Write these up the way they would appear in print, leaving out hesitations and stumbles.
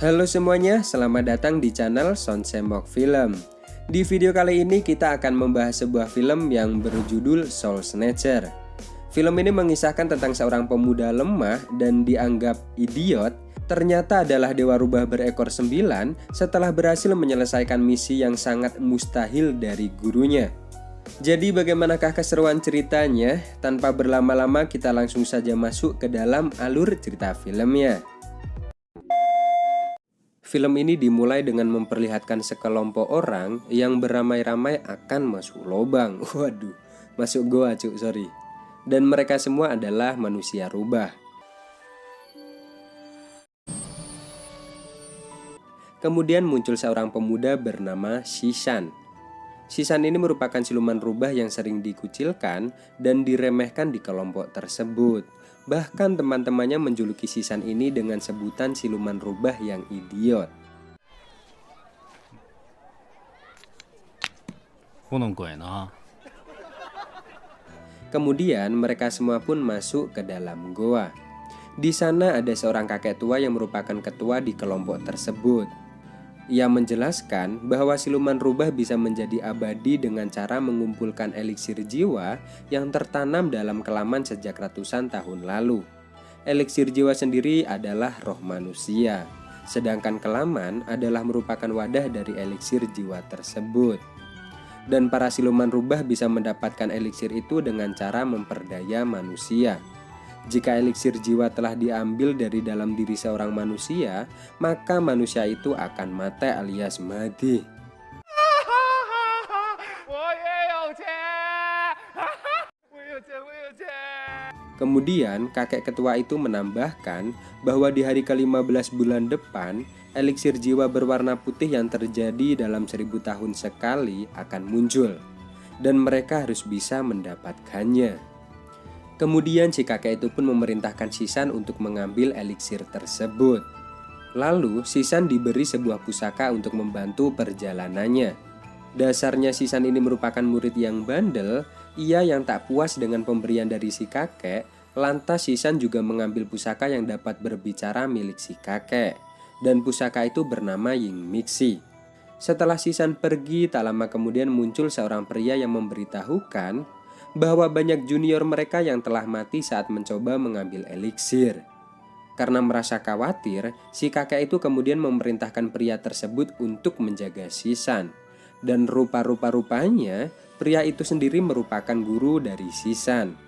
Halo semuanya, selamat datang di channel Sonsembok Film. Di video kali ini kita akan membahas sebuah film yang berjudul Soul Snatcher. Film ini mengisahkan tentang seorang pemuda lemah dan dianggap idiot, ternyata adalah dewa rubah berekor 9 setelah berhasil menyelesaikan misi yang sangat mustahil dari gurunya. Jadi bagaimanakah keseruan ceritanya? Tanpa berlama-lama kita langsung saja masuk ke dalam alur cerita filmnya. Film ini dimulai dengan memperlihatkan sekelompok orang yang beramai-ramai akan masuk lubang. Waduh, masuk goa sorry. Dan mereka semua adalah manusia rubah. Kemudian muncul seorang pemuda bernama Shisan. Shisan ini merupakan siluman rubah yang sering dikucilkan dan diremehkan di kelompok tersebut. Bahkan teman-temannya menjuluki Shisan ini dengan sebutan siluman rubah yang idiot. Kemudian mereka semua pun masuk ke dalam goa. Di sana ada seorang kakek tua yang merupakan ketua di kelompok tersebut. Ia menjelaskan bahwa siluman rubah bisa menjadi abadi dengan cara mengumpulkan eliksir jiwa yang tertanam dalam kelaman sejak ratusan tahun lalu. Eliksir jiwa sendiri adalah roh manusia, sedangkan kelaman adalah merupakan wadah dari eliksir jiwa tersebut. Dan para siluman rubah bisa mendapatkan eliksir itu dengan cara memperdaya manusia. Jika eliksir jiwa telah diambil dari dalam diri seorang manusia, maka manusia itu akan mati alias mati. Kemudian kakek ketua itu menambahkan bahwa di hari ke-15 bulan depan, eliksir jiwa berwarna putih yang terjadi dalam 1000 tahun sekali akan muncul, dan mereka harus bisa mendapatkannya. Kemudian si kakek itu pun memerintahkan Shisan untuk mengambil eliksir tersebut. Lalu Shisan diberi sebuah pusaka untuk membantu perjalanannya. Dasarnya Shisan ini merupakan murid yang bandel. Ia yang tak puas dengan pemberian dari si kakek, lantas Shisan juga mengambil pusaka yang dapat berbicara milik si kakek. Dan pusaka itu bernama Ying Mixi. Setelah Shisan pergi, tak lama kemudian muncul seorang pria yang memberitahukan bahwa banyak junior mereka yang telah mati saat mencoba mengambil eliksir. Karena merasa khawatir, si kakek itu kemudian memerintahkan pria tersebut untuk menjaga Shisan. Dan rupa-rupanya, pria itu sendiri merupakan guru dari Shisan.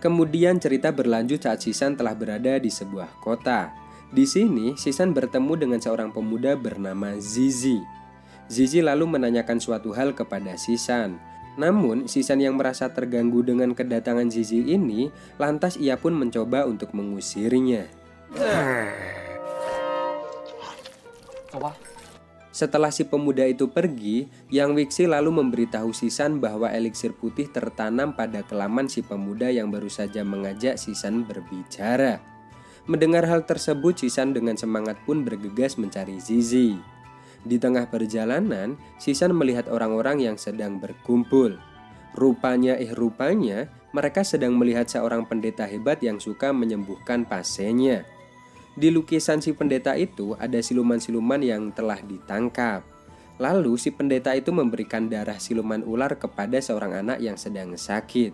Kemudian cerita berlanjut saat Shisan telah berada di sebuah kota. Di sini, Shisan bertemu dengan seorang pemuda bernama Zizi. Zizi lalu menanyakan suatu hal kepada Shisan. Namun, Shisan yang merasa terganggu dengan kedatangan Zizi ini, lantas ia pun mencoba untuk mengusirnya. Setelah si pemuda itu pergi, Yang Wixi lalu memberitahu Shisan bahwa eliksir putih tertanam pada kelaman si pemuda yang baru saja mengajak Shisan berbicara. Mendengar hal tersebut, Shisan dengan semangat pun bergegas mencari Zizi. Di tengah perjalanan, Shisan melihat orang-orang yang sedang berkumpul. Rupanya mereka sedang melihat seorang pendeta hebat yang suka menyembuhkan pasiennya. Di lukisan si pendeta itu ada siluman-siluman yang telah ditangkap. Lalu si pendeta itu memberikan darah siluman ular kepada seorang anak yang sedang sakit.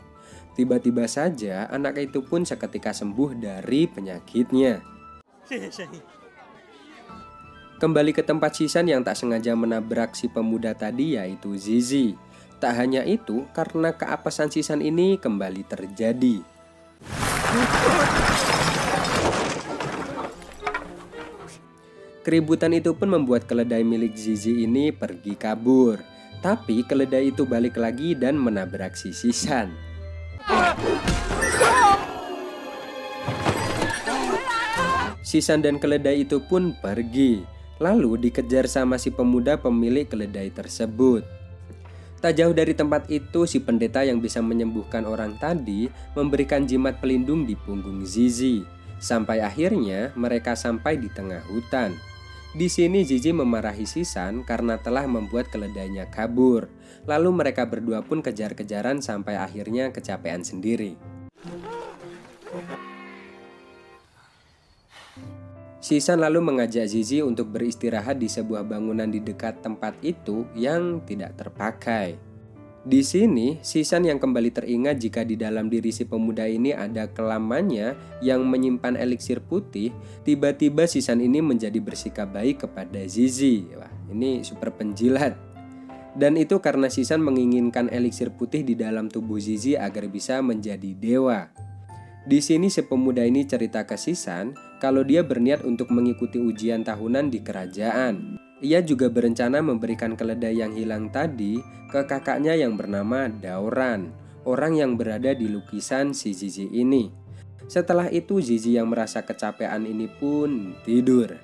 Tiba-tiba saja anak itu pun seketika sembuh dari penyakitnya. Kembali ke tempat Shisan yang tak sengaja menabrak si pemuda tadi, yaitu Zizi. Tak hanya itu, karena keapesan Shisan ini kembali terjadi. Keributan itu pun membuat keledai milik Zizi ini pergi kabur. Tapi keledai itu balik lagi dan menabrak si Shisan. Shisan dan keledai itu pun pergi. Lalu dikejar sama si pemuda pemilik keledai tersebut. Tak jauh dari tempat itu, si pendeta yang bisa menyembuhkan orang tadi memberikan jimat pelindung di punggung Zizi. Sampai akhirnya mereka sampai di tengah hutan. Di sini Zizi memarahi Shisan karena telah membuat keledainya kabur. Lalu mereka berdua pun kejar-kejaran sampai akhirnya kecapean sendiri. Sisan lalu mengajak Zizi untuk beristirahat di sebuah bangunan di dekat tempat itu yang tidak terpakai. Di sini, Sisan yang kembali teringat jika di dalam diri si pemuda ini ada kelamannya yang menyimpan eliksir putih, tiba-tiba Sisan ini menjadi bersikap baik kepada Zizi. Wah, ini super penjilat. Dan itu karena Sisan menginginkan eliksir putih di dalam tubuh Zizi agar bisa menjadi dewa. Di sini si pemuda ini cerita ke Sisan kalau dia berniat untuk mengikuti ujian tahunan di kerajaan. Ia juga berencana memberikan keledai yang hilang tadi ke kakaknya yang bernama Daoran, orang yang berada di lukisan si Zizi ini. Setelah itu Zizi yang merasa kecapean ini pun tidur.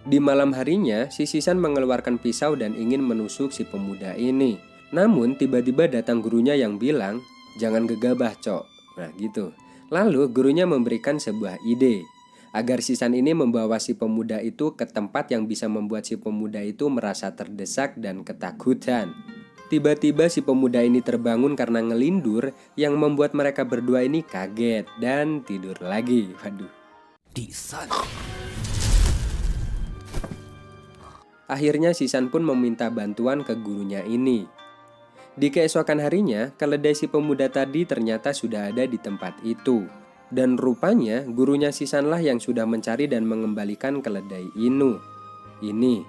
Di malam harinya, si Sisan mengeluarkan pisau dan ingin menusuk si pemuda ini. Namun tiba-tiba datang gurunya yang bilang, "Jangan gegabah, Cok." Nah gitu. Lalu gurunya memberikan sebuah ide agar Sisan ini membawa si pemuda itu ke tempat yang bisa membuat si pemuda itu merasa terdesak dan ketakutan. Tiba-tiba si pemuda ini terbangun karena ngelindur yang membuat mereka berdua ini kaget dan tidur lagi. Waduh. Akhirnya Sisan pun meminta bantuan ke gurunya ini. Di keesokan harinya, keledai si pemuda tadi ternyata sudah ada di tempat itu. Dan rupanya gurunya Sisanlah yang sudah mencari dan mengembalikan keledai ini.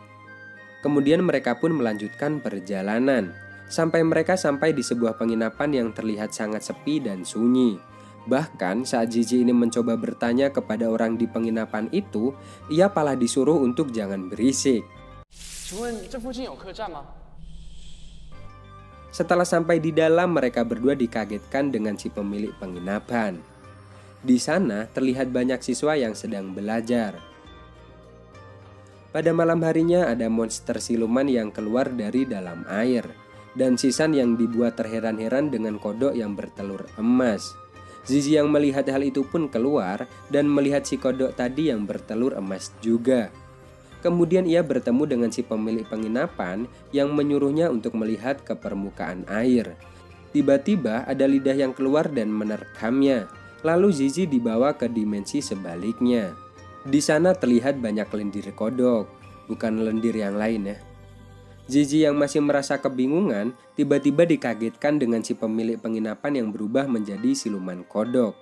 Kemudian mereka pun melanjutkan perjalanan sampai mereka sampai di sebuah penginapan yang terlihat sangat sepi dan sunyi. Bahkan saat Zizi ini mencoba bertanya kepada orang di penginapan itu, ia malah disuruh untuk jangan berisik. Setelah sampai di dalam, mereka berdua dikagetkan dengan si pemilik penginapan. Di sana terlihat banyak siswa yang sedang belajar. Pada malam harinya ada monster siluman yang keluar dari dalam air, dan Sisan yang dibuat terheran-heran dengan kodok yang bertelur emas. Zizi yang melihat hal itu pun keluar dan melihat si kodok tadi yang bertelur emas juga. Kemudian ia bertemu dengan si pemilik penginapan yang menyuruhnya untuk melihat ke permukaan air. Tiba-tiba ada lidah yang keluar dan menerkamnya. Lalu Zizi dibawa ke dimensi sebaliknya. Di sana terlihat banyak lendir kodok, bukan lendir yang lain ya. Zizi yang masih merasa kebingungan, tiba-tiba dikagetkan dengan si pemilik penginapan yang berubah menjadi siluman kodok.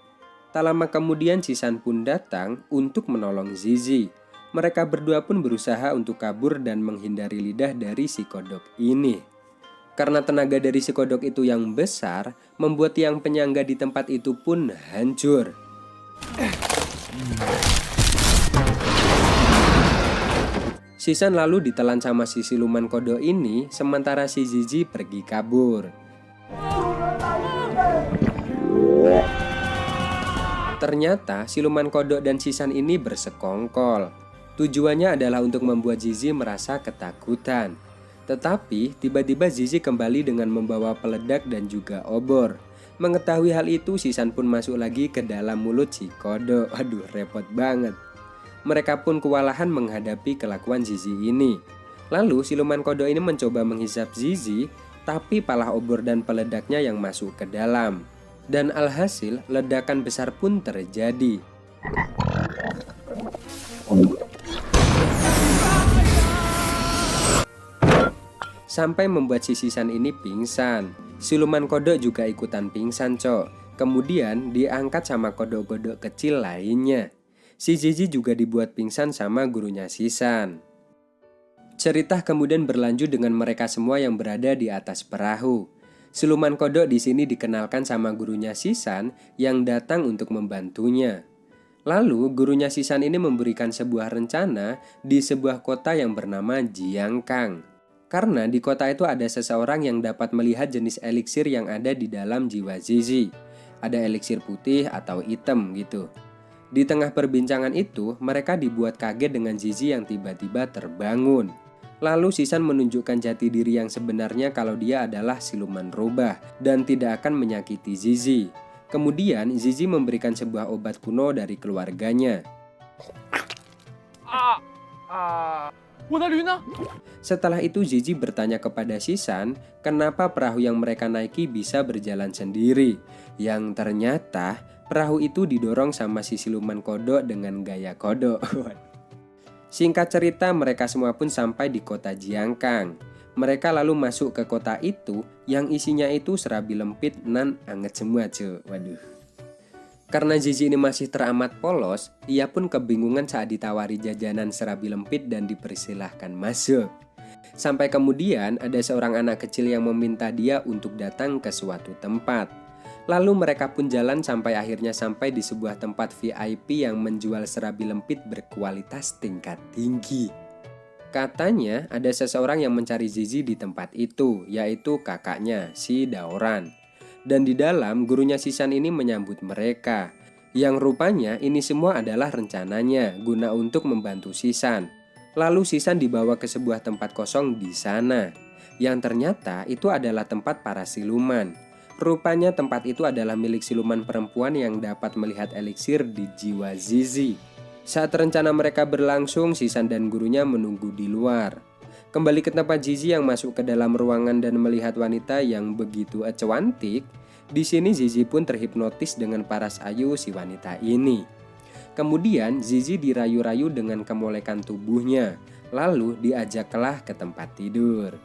Tak lama kemudian Sisan pun datang untuk menolong Zizi. Mereka berdua pun berusaha untuk kabur dan menghindari lidah dari si kodok ini. Karena tenaga dari si kodok itu yang besar, membuat tiang penyangga di tempat itu pun hancur. Sisan lalu ditelan sama si siluman kodok ini, sementara si Zizi pergi kabur. Ternyata siluman kodok dan Sisan ini bersekongkol. Tujuannya adalah untuk membuat Zizi merasa ketakutan. Tetapi tiba-tiba Zizi kembali dengan membawa peledak dan juga obor. Mengetahui hal itu, Sisan pun masuk lagi ke dalam mulut si kodok. Aduh, repot banget. Mereka pun kewalahan menghadapi kelakuan Zizi ini. Lalu siluman kodok ini mencoba menghisap Zizi, tapi palah obor dan peledaknya yang masuk ke dalam. Dan alhasil ledakan besar pun terjadi. Sampai membuat si Sisan ini pingsan. Siluman kodok juga ikutan pingsan, Cok. Kemudian diangkat sama kodok-kodok kecil lainnya. Si Zizi juga dibuat pingsan sama gurunya Sisan. Cerita kemudian berlanjut dengan mereka semua yang berada di atas perahu. Siluman kodok di sini dikenalkan sama gurunya Sisan yang datang untuk membantunya. Lalu gurunya Sisan ini memberikan sebuah rencana di sebuah kota yang bernama Jiangkang. Karena di kota itu ada seseorang yang dapat melihat jenis eliksir yang ada di dalam jiwa Zizi. Ada eliksir putih atau hitam gitu. Di tengah perbincangan itu, mereka dibuat kaget dengan Zizi yang tiba-tiba terbangun. Lalu Sisan menunjukkan jati diri yang sebenarnya kalau dia adalah siluman rubah dan tidak akan menyakiti Zizi. Kemudian Zizi memberikan sebuah obat kuno dari keluarganya. Setelah itu Zizi bertanya kepada Sisan kenapa perahu yang mereka naiki bisa berjalan sendiri. Yang ternyata Perahu itu didorong sama si siluman kodok dengan gaya kodok. Singkat cerita, mereka semua pun sampai di kota Jiangkang. Mereka lalu masuk ke kota itu yang isinya itu serabi lempit nan anget semua cuy. Waduh. Karena Zizi ini masih teramat polos, ia pun kebingungan saat ditawari jajanan serabi lempit dan dipersilahkan masuk. Sampai kemudian ada seorang anak kecil yang meminta dia untuk datang ke suatu tempat. Lalu mereka pun jalan sampai akhirnya sampai di sebuah tempat VIP yang menjual serabi lempit berkualitas tingkat tinggi. Katanya ada seseorang yang mencari Zizi di tempat itu, yaitu kakaknya, si Daoran. Dan di dalam gurunya Sisan ini menyambut mereka. Yang rupanya ini semua adalah rencananya guna untuk membantu Sisan. Lalu Sisan dibawa ke sebuah tempat kosong di sana. Yang ternyata itu adalah tempat para siluman. Rupanya tempat itu adalah milik siluman perempuan yang dapat melihat eliksir di jiwa Zizi. Saat rencana mereka berlangsung, Sisan dan gurunya menunggu di luar. Kembali ke tempat Zizi yang masuk ke dalam ruangan dan melihat wanita yang begitu cantik. Di sini Zizi pun terhipnotis dengan paras ayu si wanita ini. Kemudian Zizi dirayu-rayu dengan kemolekan tubuhnya, lalu diajaklah ke tempat tidur.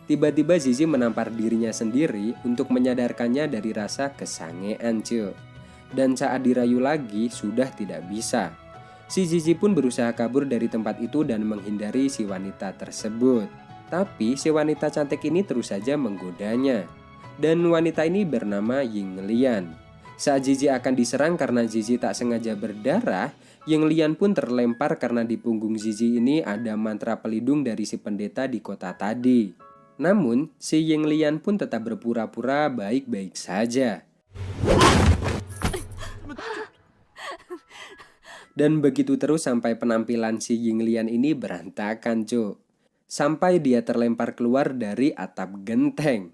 Tiba-tiba Zizi menampar dirinya sendiri untuk menyadarkannya dari rasa kesangean cuy. Dan saat dirayu lagi sudah tidak bisa. Si Zizi pun berusaha kabur dari tempat itu dan menghindari si wanita tersebut. Tapi si wanita cantik ini terus saja menggodanya. Dan wanita ini bernama Ying Lian. Saat Zizi akan diserang karena Zizi tak sengaja berdarah, Ying Lian pun terlempar karena di punggung Zizi ini ada mantra pelindung dari si pendeta di kota tadi. Namun, si Ying Lian pun tetap berpura-pura baik-baik saja. Dan begitu terus sampai penampilan si Ying Lian ini berantakan, Cuk. Sampai dia terlempar keluar dari atap genteng.